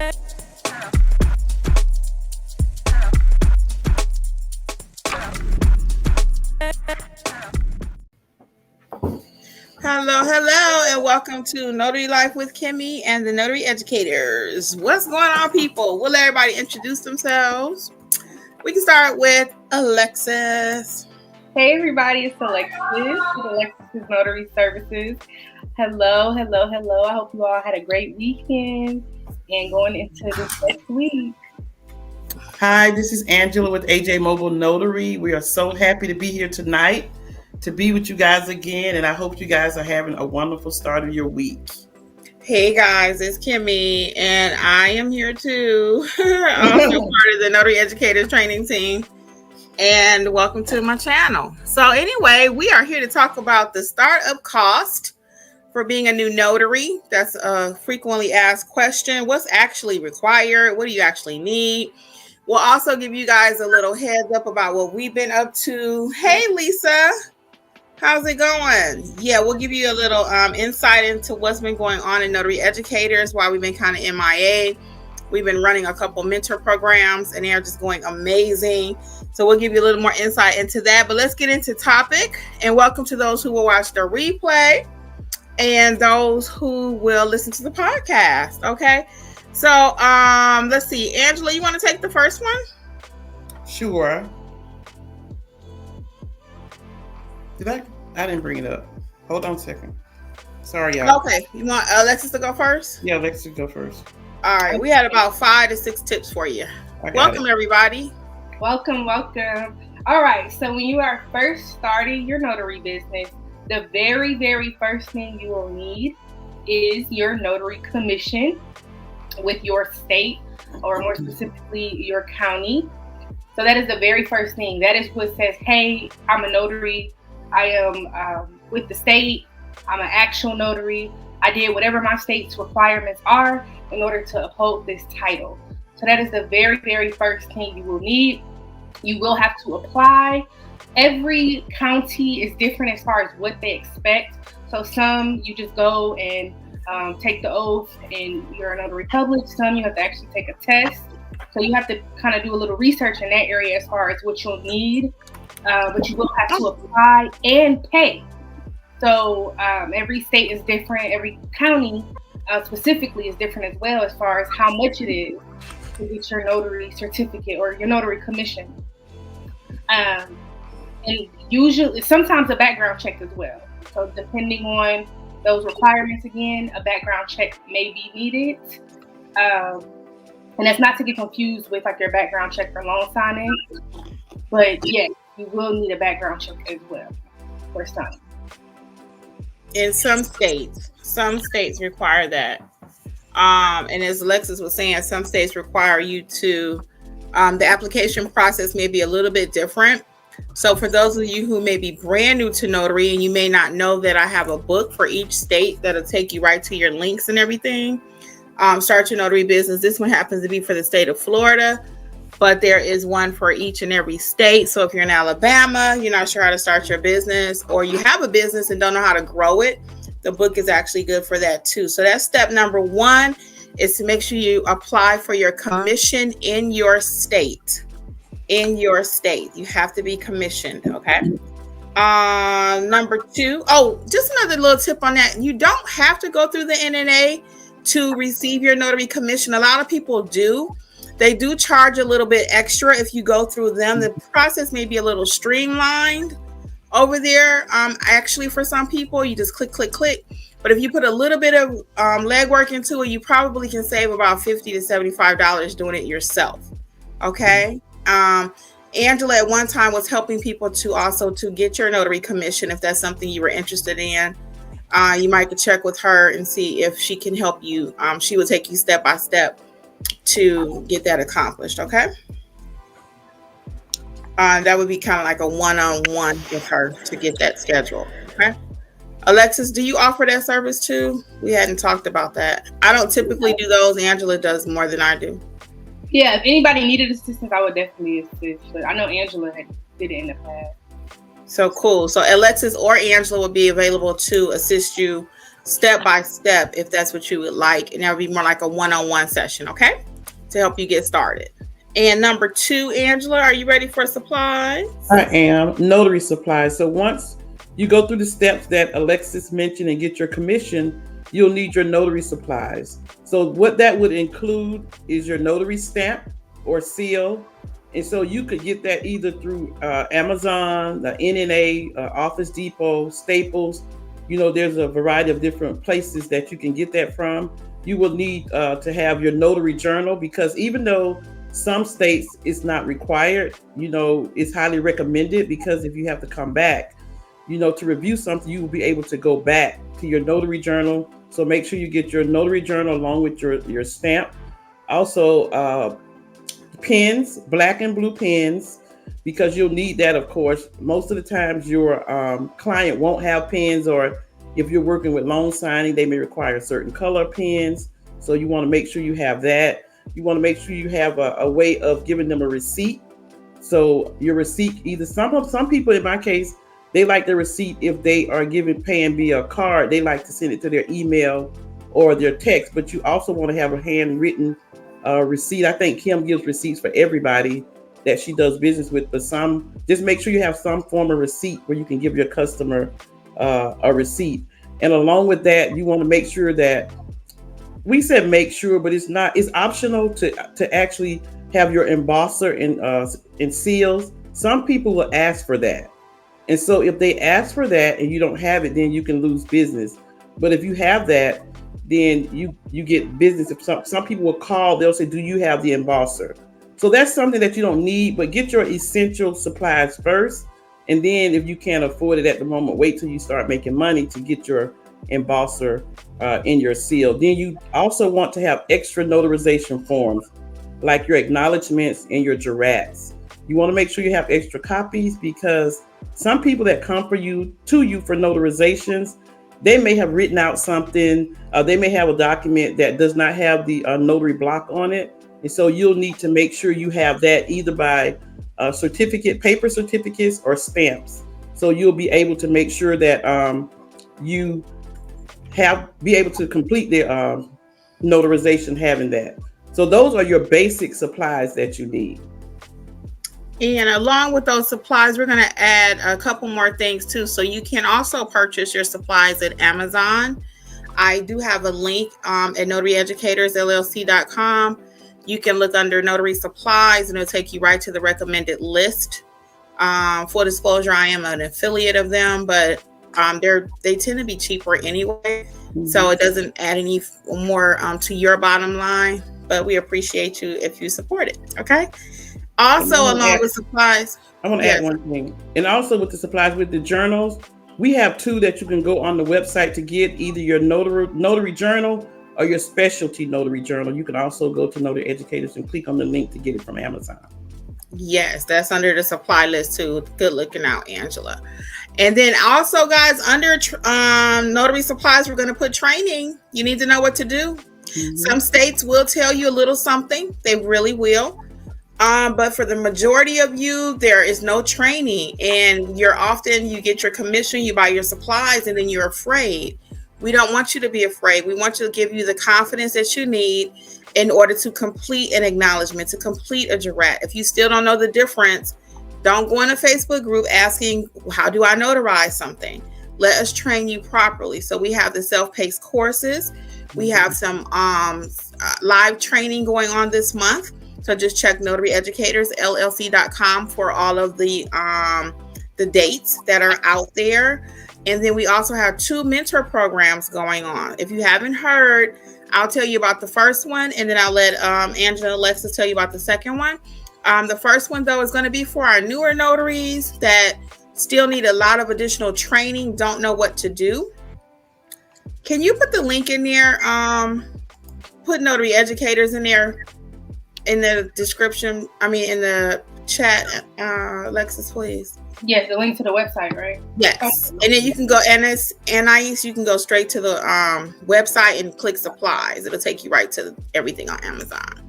Hello, and welcome to Notary Life with Kimmi and the Notary Educators. What's going on, people? Will everybody introduce themselves? We can start with Alexis. Hey, everybody, it's Alexis with Alexis Notary Services. Hello. I hope you all had a great weekend and going into this next week. Hi, this is Angela with AJ Mobile Notary. We are so happy to be here tonight to be with you guys again, and I hope you guys are having a wonderful start of your week. Hey guys, it's Kimmi, and I am here too. Also part of the Notary Educators training team. And welcome to my channel. So anyway, we are here to talk about the startup cost for being a new notary. That's a frequently asked question. What's actually required? What do you actually need? We'll also give you guys a little heads up about what we've been up to. Hey, Lisa. How's it going? Yeah, we'll give you a little insight into what's been going on in Notary Educators, why we've been kind of MIA. We've been running a couple mentor programs, and they're just going amazing. So we'll give you a little more insight into that. But let's get into topic. And welcome to those who will watch the replay and those who will listen to the podcast. Okay. So let's see. Angela, you want to take the first one? Sure. I didn't bring it up. Hold on a second. Sorry, y'all. Okay. You want Alexis to go first? Yeah, Alexis go first. All right. We had about 5 to 6 tips for you. Welcome, everybody. Welcome. All right. So when you are first starting your notary business, the very, very first thing you will need is your notary commission with your state, or more specifically, your county. So that is the very first thing. That is what says, hey, I'm a notary. I am with the state. I'm an actual notary. I did whatever my state's requirements are in order to uphold this title. So that is the very, very first thing you will need. You will have to apply. Every county is different as far as what they expect. So some you just go and take the oath and you're a notary public. Some you have to actually take a test. So you have to kind of do a little research in that area as far as what you'll need. But you will have to apply and pay. So every state is different. Every county specifically is different as well as far as how much it is to get your notary certificate or your notary commission. And usually, sometimes a background check as well. So depending on those requirements, again, a background check may be needed. And that's not to get confused with like your background check for loan signing. But yeah, you will need a background check as well for some. In some states require that. And as Alexis was saying, some states require you to, the application process may be a little bit different. So for those of you who may be brand new to notary and you may not know that I have a book for each state that'll take you right to your links and everything. Start Your Notary Business. This one happens to be for the state of Florida, but there is one for each and every state. So if you're in Alabama, you're not sure how to start your business, or you have a business and don't know how to grow it, the book is actually good for that too. So that's step number 1, is to make sure you apply for your commission in your state. In your state, you have to be commissioned. Okay. Number 2. Oh, just another little tip on that. You don't have to go through the NNA to receive your notary commission. A lot of people do. They do charge a little bit extra if you go through them. The process may be a little streamlined over there. Actually, for some people, you just click. But if you put a little bit of legwork into it, you probably can save about $50 to $75 doing it yourself. Okay. Angela at one time was helping people to get your notary commission. If that's something you were interested in, you might check with her and see if she can help you. She will take you step by step to get that accomplished. Okay. That would be kind of like a one-on-one with her to get that scheduled. Okay. Alexis, do you offer that service too? We hadn't talked about that. I don't typically do those. Angela does more than I do. Yeah, if anybody needed assistance, I would definitely assist. But I know Angela did it in the past. So cool. So Alexis or Angela will be available to assist you step by step if that's what you would like. And that would be more like a one-on-one session, okay? To help you get started. And number 2, Angela, are you ready for supplies? I am. Notary supplies. So once you go through the steps that Alexis mentioned and get your commission, you'll need your notary supplies. So what that would include is your notary stamp or seal. And so you could get that either through Amazon, the NNA, Office Depot, Staples. There's a variety of different places that you can get that from. You will need to have your notary journal, because even though some states it's not required, it's highly recommended, because if you have to come back, to review something, you will be able to go back to your notary journal. So make sure you get your notary journal along with your stamp. Also, pens, black and blue pens, because you'll need that, of course. Most of the times your client won't have pens, or if you're working with loan signing, they may require certain color pens. So you want to make sure you have that. You want to make sure you have a way of giving them a receipt. So your receipt, either some people, in my case, they like the receipt if they are paying via card. They like to send it to their email or their text, but you also want to have a handwritten receipt. I think Kim gives receipts for everybody that she does business with, but just make sure you have some form of receipt where you can give your customer a receipt. And along with that, you want to make sure that, we said make sure, but it's optional to actually have your embosser and seals. Some people will ask for that. And so if they ask for that and you don't have it, then you can lose business. But if you have that, then you get business. If some people will call, they'll say, do you have the embosser? So that's something that you don't need, but get your essential supplies first. And then if you can't afford it at the moment, wait till you start making money to get your embosser in your seal. Then you also want to have extra notarization forms, like your acknowledgments and your jurats. You want to make sure you have extra copies, because some people that come to you for notarizations, they may have written out something. They may have a document that does not have the notary block on it. And so you'll need to make sure you have that either by paper certificates or stamps. So you'll be able to make sure that you be able to complete the notarization having that. So those are your basic supplies that you need. And along with those supplies, we're going to add a couple more things too. So you can also purchase your supplies at Amazon. I do have a link at notaryeducatorsllc.com. You can look under notary supplies and it'll take you right to the recommended list. Full disclosure, I am an affiliate of them, but they tend to be cheaper anyway. Mm-hmm. So it doesn't add any more to your bottom line, but we appreciate you if you support it. Okay. Also, along with supplies, I want to add one thing. And also with the supplies, with the journals, we have 2 that you can go on the website to get, either your notary journal or your specialty notary journal. You can also go to Notary Educators and click on the link to get it from Amazon. Yes, that's under the supply list too. Good looking out, Angela. And then also, guys, under notary supplies, we're going to put training. You need to know what to do. Mm-hmm. Some states will tell you a little something. They really will. But for the majority of you, there is no training, and you get your commission, you buy your supplies, and then you're afraid. We don't want you to be afraid. We want you to give you the confidence that you need in order to complete an acknowledgement, to complete a jurat. If you still don't know the difference, don't go in a Facebook group asking, how do I notarize something? Let us train you properly. So we have the self-paced courses. We have some live training going on this month. So just check notaryeducatorsllc.com for all of the dates that are out there. And then we also have 2 mentor programs going on. If you haven't heard, I'll tell you about the first one, and then I'll let Angela and Alexis tell you about the second one. The first one, though, is going to be for our newer notaries that still need a lot of additional training, don't know what to do. Can you put the link in there? Put Notary Educators in there in the description. In the chat, Alexis, please. Yes, the link to the website, right? Yes. And then you can go, and it's NIS, you can go straight to the website and click supplies. It'll take you right to everything on Amazon.